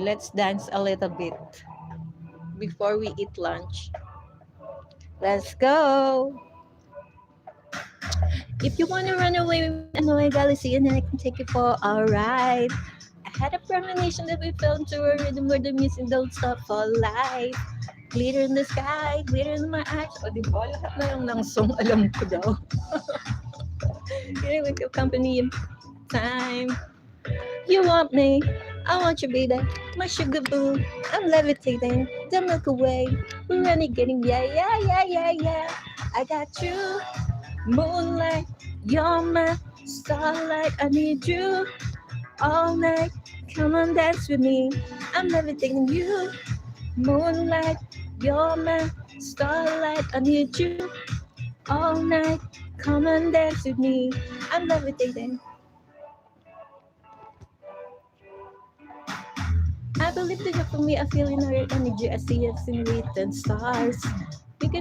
let's dance a little bit before we eat lunch. Let's go. If you want to run away with me, I know I gotta see and I can take you for a ride. I had a premonition that we fell into a rhythm where the music don't stop for life. Glitter in the sky, glitter in my eyes. O, di ba? Lahat na lang ng song alam ko daw. Here with your company and time. You want me, I want you, baby. My sugar boo, I'm levitating. The Milky Way, we're renegading. Yeah, yeah, yeah, yeah, yeah. I got you, moonlight. You're my starlight. I need you all night. Come on, dance with me. I'm levitating you, moonlight. You're my starlight. I need you all night. Come and dance with me. I'm levitating. I believe that you're for me. I feel in our energy. I see us in written stars. We can